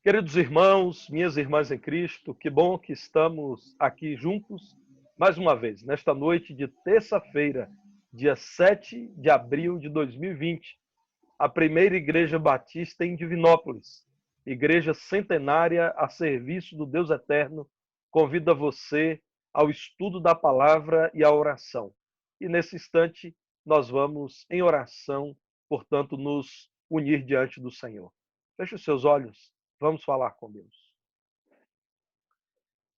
Queridos irmãos, minhas irmãs em Cristo, que bom que estamos aqui juntos mais uma vez, nesta noite de terça-feira, dia 7 de abril de 2020, a primeira Igreja Batista em Divinópolis, igreja centenária a serviço do Deus Eterno, convida você ao estudo da palavra e à oração. E nesse instante, nós vamos em oração, portanto, nos unir diante do Senhor. Feche os seus olhos. Vamos falar com Deus.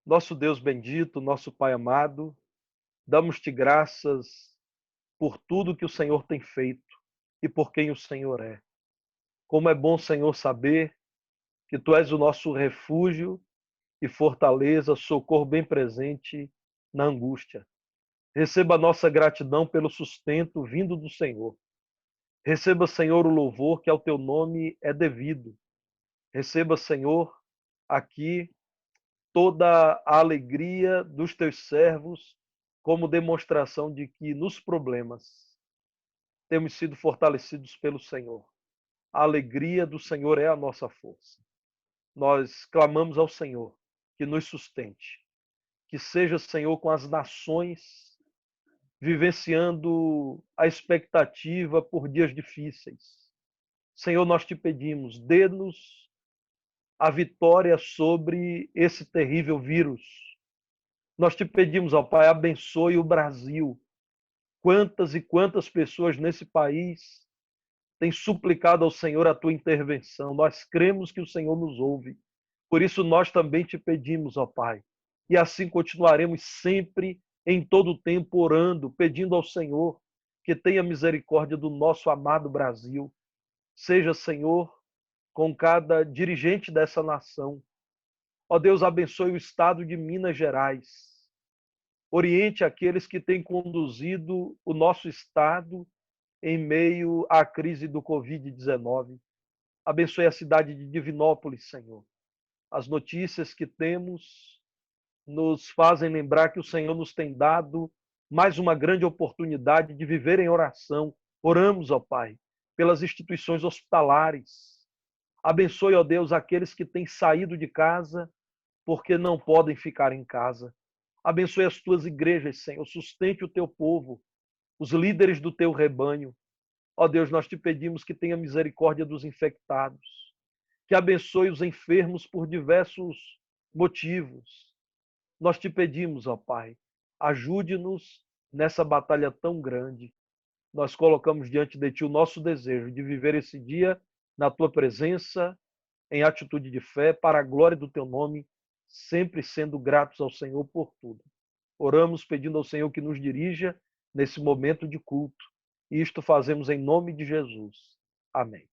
Nosso Deus bendito, nosso Pai amado, damos-te graças por tudo que o Senhor tem feito e por quem o Senhor é. Como é bom, Senhor, saber que Tu és o nosso refúgio e fortaleza, socorro bem presente na angústia. Receba a nossa gratidão pelo sustento vindo do Senhor. Receba, Senhor, o louvor que ao Teu nome é devido. Receba, Senhor, aqui toda a alegria dos teus servos como demonstração de que nos problemas temos sido fortalecidos pelo Senhor. A alegria do Senhor é a nossa força. Nós clamamos ao Senhor que nos sustente, que seja, Senhor, com as nações vivenciando a expectativa por dias difíceis. Senhor, nós te pedimos, dê-nos a vitória sobre esse terrível vírus. Nós te pedimos, ó Pai, abençoe o Brasil. Quantas e quantas pessoas nesse país têm suplicado ao Senhor a tua intervenção. Nós cremos que o Senhor nos ouve. Por isso nós também te pedimos, ó Pai. E assim continuaremos sempre, em todo o tempo, orando, pedindo ao Senhor que tenha misericórdia do nosso amado Brasil. Seja, Senhor, com cada dirigente dessa nação. Ó Deus, abençoe o estado de Minas Gerais. Oriente aqueles que têm conduzido o nosso estado em meio à crise do Covid-19. Abençoe a cidade de Divinópolis, Senhor. As notícias que temos nos fazem lembrar que o Senhor nos tem dado mais uma grande oportunidade de viver em oração. Oramos, ó Pai, pelas instituições hospitalares. Abençoe, ó Deus, aqueles que têm saído de casa porque não podem ficar em casa. Abençoe as tuas igrejas, Senhor. Sustente o teu povo, os líderes do teu rebanho. Ó Deus, nós te pedimos que tenha misericórdia dos infectados, que abençoe os enfermos por diversos motivos. Nós te pedimos, ó Pai, ajude-nos nessa batalha tão grande. Nós colocamos diante de Ti o nosso desejo de viver esse dia na Tua presença, em atitude de fé, para a glória do Teu nome, sempre sendo gratos ao Senhor por tudo. Oramos pedindo ao Senhor que nos dirija nesse momento de culto. E isto fazemos em nome de Jesus. Amém.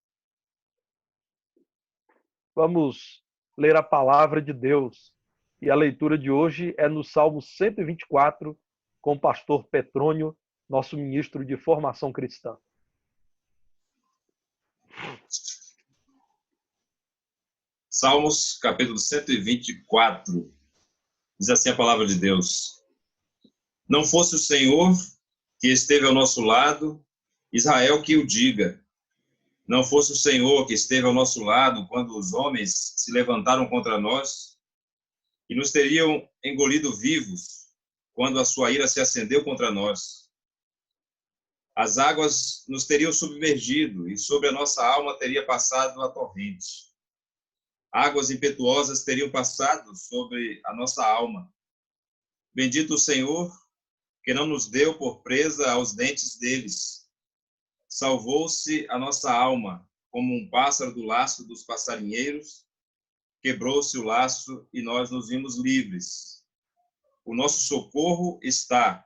Vamos ler a palavra de Deus. E a leitura de hoje é no Salmo 124, com o pastor Petrônio, nosso ministro de formação cristã. Salmos, capítulo 124. Diz assim a palavra de Deus: Não fosse o Senhor que esteve ao nosso lado, Israel que o diga. Não fosse o Senhor que esteve ao nosso lado quando os homens se levantaram contra nós e nos teriam engolido vivos quando a sua ira se acendeu contra nós. As águas nos teriam submergido e sobre a nossa alma teria passado a torrente. Águas impetuosas teriam passado sobre a nossa alma. Bendito o Senhor, que não nos deu por presa aos dentes deles. Salvou-se a nossa alma, como um pássaro do laço dos passarinheiros. Quebrou-se o laço e nós nos vimos livres. O nosso socorro está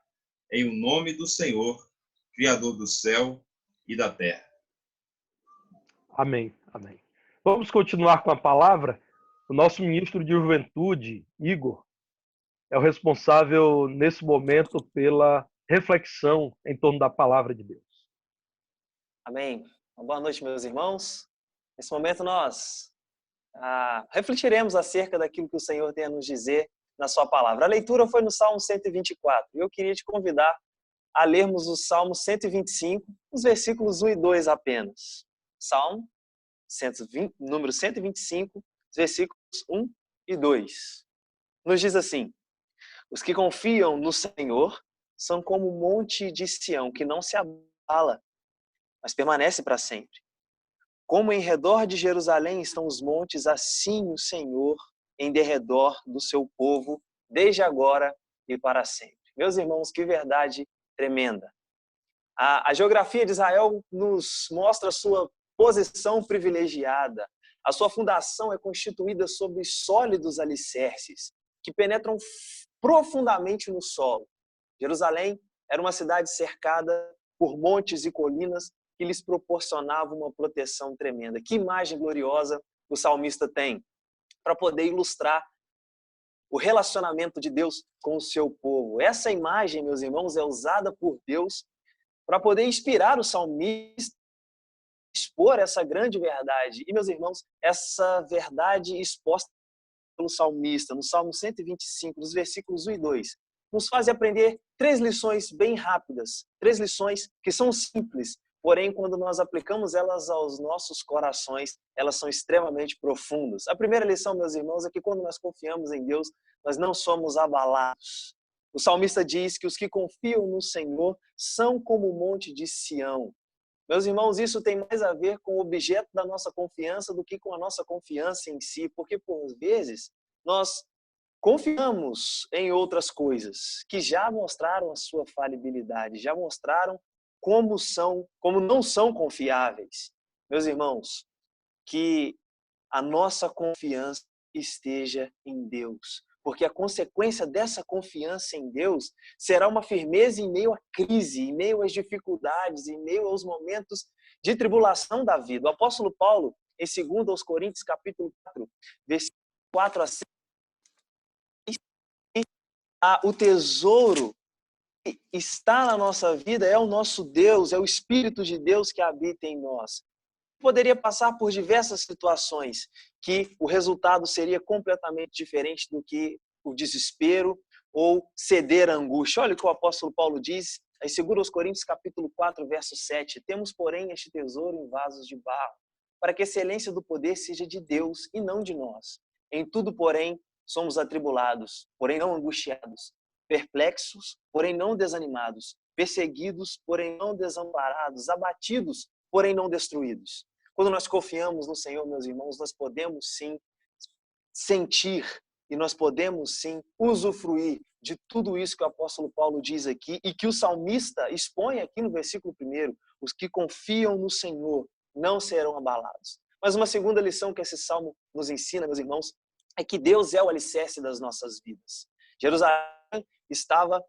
em o nome do Senhor, Criador do céu e da terra. Amém, amém. Vamos continuar com a palavra. O nosso ministro de Juventude, Igor, é o responsável nesse momento pela reflexão em torno da palavra de Deus. Amém. Boa noite, meus irmãos. Nesse momento nós refletiremos acerca daquilo que o Senhor tem a nos dizer na sua palavra. A leitura foi no Salmo 124. E eu queria te convidar a lermos o Salmo 125, os versículos 1 e 2 apenas. Salmo número 125, versículos 1 e 2. Nos diz assim: os que confiam no Senhor são como o monte de Sião, que não se abala, mas permanece para sempre. Como em redor de Jerusalém estão os montes, assim o Senhor em derredor do seu povo, desde agora e para sempre. Meus irmãos, que verdade tremenda. A geografia de Israel nos mostra sua posição privilegiada. A sua fundação é constituída sobre sólidos alicerces que penetram profundamente no solo. Jerusalém era uma cidade cercada por montes e colinas que lhes proporcionavam uma proteção tremenda. Que imagem gloriosa o salmista tem para poder ilustrar o relacionamento de Deus com o seu povo. Essa imagem, meus irmãos, é usada por Deus para poder inspirar o salmista a expor essa grande verdade. E, meus irmãos, essa verdade exposta pelo salmista, no Salmo 125, nos versículos 1 e 2, nos faz aprender 3 lições bem rápidas, 3 lições que são simples, porém, quando nós aplicamos elas aos nossos corações, elas são extremamente profundas. A primeira lição, meus irmãos, é que quando nós confiamos em Deus, nós não somos abalados. O salmista diz que os que confiam no Senhor são como o monte de Sião. Meus irmãos, isso tem mais a ver com o objeto da nossa confiança do que com a nossa confiança em si, porque por vezes nós confiamos em outras coisas que já mostraram a sua falibilidade, já mostraram como não são confiáveis. Meus irmãos, que a nossa confiança esteja em Deus, porque a consequência dessa confiança em Deus será uma firmeza em meio à crise, em meio às dificuldades, em meio aos momentos de tribulação da vida. O apóstolo Paulo, em 2 Coríntios, capítulo 4, versículo 4 a 6, o tesouro que está na nossa vida é o nosso Deus, é o Espírito de Deus que habita em nós. Poderia passar por diversas situações que o resultado seria completamente diferente do que o desespero ou ceder à angústia. Olha o que o apóstolo Paulo diz em 2 Coríntios capítulo 4, verso 7. Temos, porém, este tesouro em vasos de barro, para que a excelência do poder seja de Deus e não de nós. Em tudo, porém, somos atribulados, porém não angustiados, perplexos, porém não desanimados, perseguidos, porém não desamparados, abatidos, porém não destruídos. Quando nós confiamos no Senhor, meus irmãos, nós podemos sim sentir e nós podemos sim usufruir de tudo isso que o apóstolo Paulo diz aqui e que o salmista expõe aqui no versículo 1. Os que confiam no Senhor não serão abalados. Mas uma segunda lição que esse salmo nos ensina, meus irmãos, é que Deus é o alicerce das nossas vidas. Jerusalém estava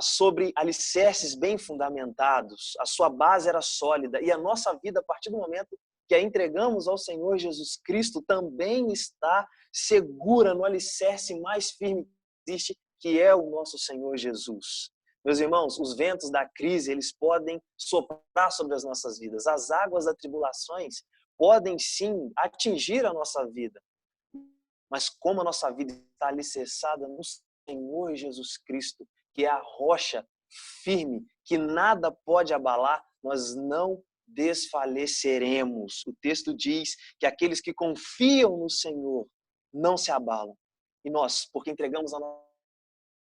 sobre alicerces bem fundamentados, a sua base era sólida e a nossa vida, a partir do momento que a entregamos ao Senhor Jesus Cristo, também está segura no alicerce mais firme que existe, que é o nosso Senhor Jesus. Meus irmãos, os ventos da crise, eles podem soprar sobre as nossas vidas. As águas das tribulações podem sim atingir a nossa vida. Mas como a nossa vida está alicerçada no Senhor Jesus Cristo, que é a rocha firme, que nada pode abalar, nós não desfaleceremos. O texto diz que aqueles que confiam no Senhor não se abalam. E nós, porque entregamos a nossa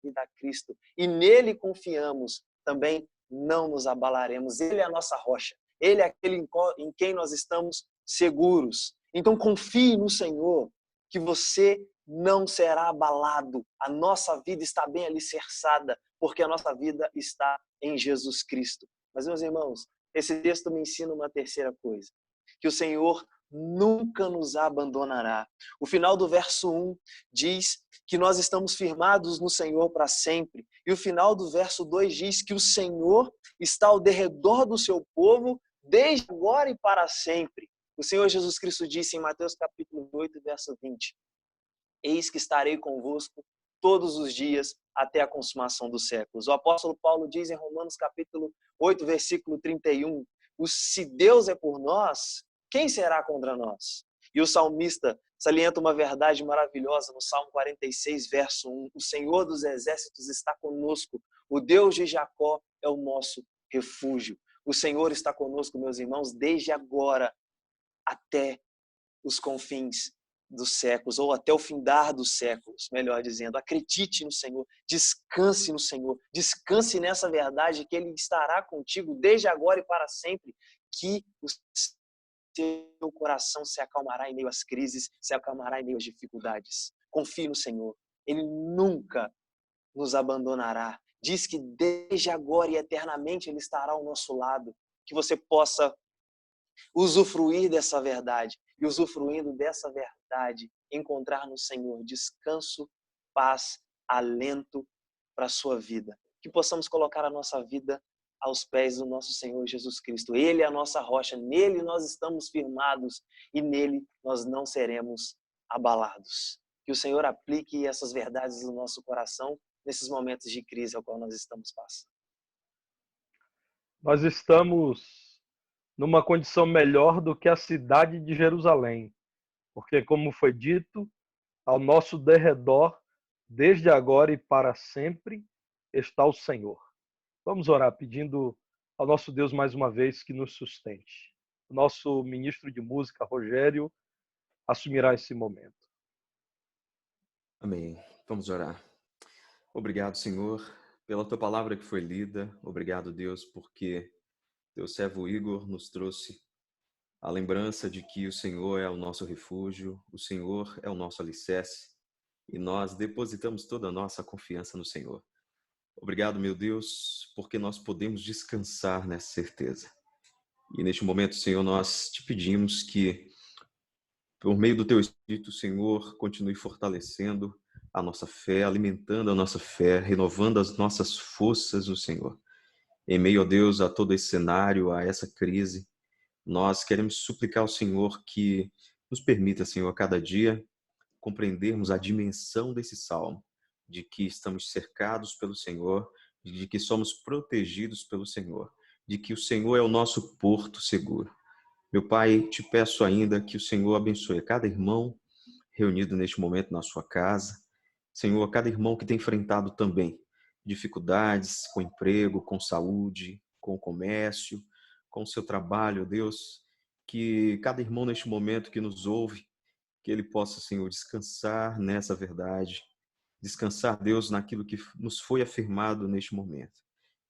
vida a Cristo e nele confiamos, também não nos abalaremos. Ele é a nossa rocha. Ele é aquele em quem nós estamos seguros. Então confie no Senhor, que você não será abalado. A nossa vida está bem alicerçada, porque a nossa vida está em Jesus Cristo. Mas, meus irmãos, esse texto me ensina uma terceira coisa, que o Senhor nunca nos abandonará. O final do verso 1 diz que nós estamos firmados no Senhor para sempre. E o final do verso 2 diz que o Senhor está ao derredor do seu povo, desde agora e para sempre. O Senhor Jesus Cristo disse em Mateus capítulo 8, verso 20, eis que estarei convosco todos os dias até a consumação dos séculos. O apóstolo Paulo diz em Romanos capítulo 8, versículo 31, se Deus é por nós, quem será contra nós? E o salmista salienta uma verdade maravilhosa no Salmo 46, verso 1. O Senhor dos exércitos está conosco. O Deus de Jacó é o nosso refúgio. O Senhor está conosco, meus irmãos, desde agora até os confins dos séculos, ou até o findar dos séculos, melhor dizendo. Acredite no Senhor, descanse no Senhor, descanse nessa verdade que Ele estará contigo desde agora e para sempre, que o seu coração se acalmará em meio às crises, se acalmará em meio às dificuldades. Confie no Senhor, Ele nunca nos abandonará. Diz que desde agora e eternamente Ele estará ao nosso lado, que você possa usufruir dessa verdade e, usufruindo dessa verdade, encontrar no Senhor descanso, paz, alento para a sua vida. Que possamos colocar a nossa vida aos pés do nosso Senhor Jesus Cristo. Ele é a nossa rocha, nele nós estamos firmados e nele nós não seremos abalados. Que o Senhor aplique essas verdades no nosso coração nesses momentos de crise ao qual nós estamos passando. Nós estamos numa condição melhor do que a cidade de Jerusalém, porque, como foi dito, ao nosso derredor, desde agora e para sempre, está o Senhor. Vamos orar pedindo ao nosso Deus mais uma vez que nos sustente. O nosso ministro de música, Rogério, assumirá esse momento. Amém. Vamos orar. Obrigado, Senhor, pela tua palavra que foi lida. Obrigado, Deus, porque teu servo Igor nos trouxe a lembrança de que o Senhor é o nosso refúgio, o Senhor é o nosso alicerce e nós depositamos toda a nossa confiança no Senhor. Obrigado, meu Deus, porque nós podemos descansar nessa certeza. E neste momento, Senhor, nós te pedimos que, por meio do teu Espírito, Senhor, continue fortalecendo a nossa fé, alimentando a nossa fé, renovando as nossas forças no Senhor. Em meio, ó Deus, a todo esse cenário, a essa crise, nós queremos suplicar ao Senhor que nos permita, Senhor, a cada dia compreendermos a dimensão desse salmo, de que estamos cercados pelo Senhor, de que somos protegidos pelo Senhor, de que o Senhor é o nosso porto seguro. Meu Pai, te peço ainda que o Senhor abençoe cada irmão reunido neste momento na sua casa. Senhor, cada irmão que tem enfrentado também dificuldades com emprego, com saúde, com comércio, com o seu trabalho, Deus, que cada irmão neste momento que nos ouve, que ele possa, Senhor, descansar nessa verdade, descansar, Deus, naquilo que nos foi afirmado neste momento,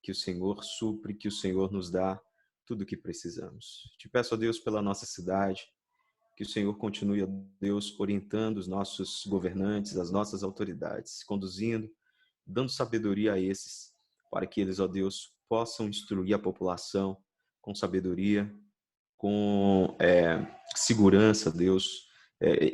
que o Senhor supre, que o Senhor nos dá tudo o que precisamos. Te peço, ó Deus, pela nossa cidade, que o Senhor continue, ó Deus, orientando os nossos governantes, as nossas autoridades, conduzindo, dando sabedoria a esses, para que eles, ó Deus, possam instruir a população com sabedoria, com segurança, Deus,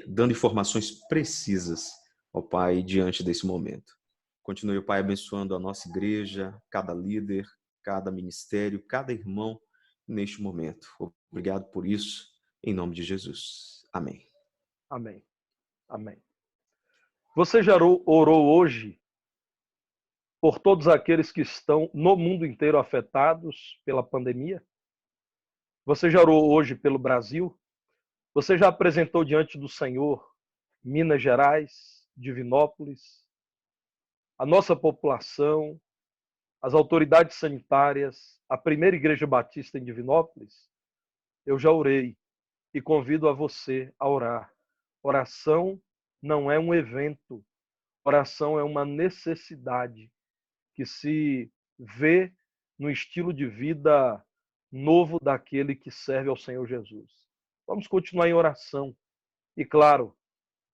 dando informações precisas ao Pai diante desse momento. Continue, o Pai, abençoando a nossa igreja, cada líder, cada ministério, cada irmão neste momento. Obrigado por isso, em nome de Jesus. Amém. Amém. Amém. Você já orou hoje por todos aqueles que estão no mundo inteiro afetados pela pandemia? Você já orou hoje pelo Brasil? Você já apresentou diante do Senhor Minas Gerais, Divinópolis, a nossa população, as autoridades sanitárias, a primeira igreja batista em Divinópolis? Eu já orei e convido a você a orar. Oração não é um evento, oração é uma necessidade que se vê no estilo de vida novo daquele que serve ao Senhor Jesus. Vamos continuar em oração. E claro,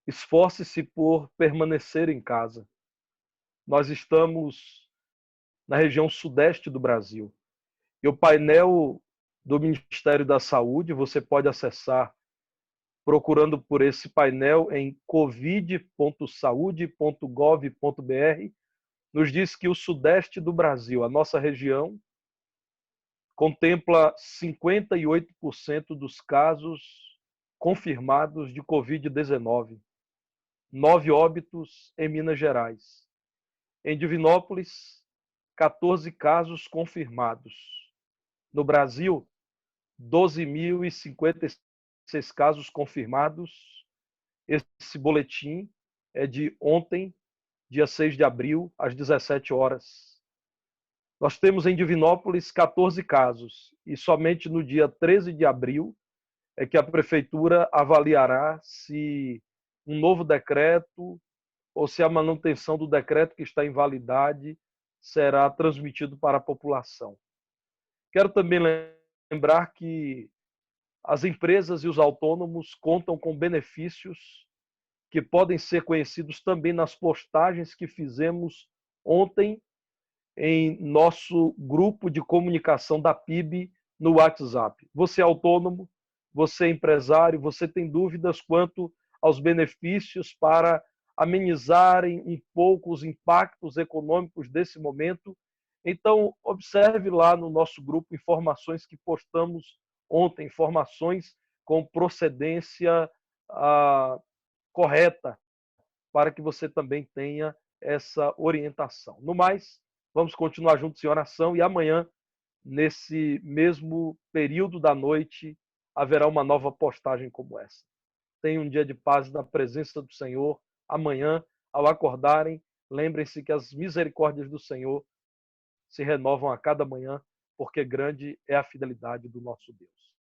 esforce-se por permanecer em casa. Nós estamos na região sudeste do Brasil. E o painel do Ministério da Saúde, você pode acessar procurando por esse painel em covid.saude.gov.br, nos diz que o sudeste do Brasil, a nossa região, contempla 58% dos casos confirmados de Covid-19. 9 óbitos em Minas Gerais. Em Divinópolis, 14 casos confirmados. No Brasil, 12.056 casos confirmados. Esse boletim é de ontem, dia 6 de abril, às 17 horas. Nós temos em Divinópolis 14 casos e somente no dia 13 de abril é que a prefeitura avaliará se um novo decreto ou se a manutenção do decreto que está em validade será transmitido para a população. Quero também lembrar que as empresas e os autônomos contam com benefícios que podem ser conhecidos também nas postagens que fizemos ontem em nosso grupo de comunicação da PIB no WhatsApp. Você é autônomo, você é empresário, você tem dúvidas quanto aos benefícios para amenizarem um pouco os impactos econômicos desse momento? Então, observe lá no nosso grupo informações que postamos ontem, informações com procedência correta, para que você também tenha essa orientação. No mais, vamos continuar juntos em oração e amanhã, nesse mesmo período da noite, haverá uma nova postagem como essa. Tenha um dia de paz na presença do Senhor. Amanhã, ao acordarem, lembrem-se que as misericórdias do Senhor se renovam a cada manhã, porque grande é a fidelidade do nosso Deus.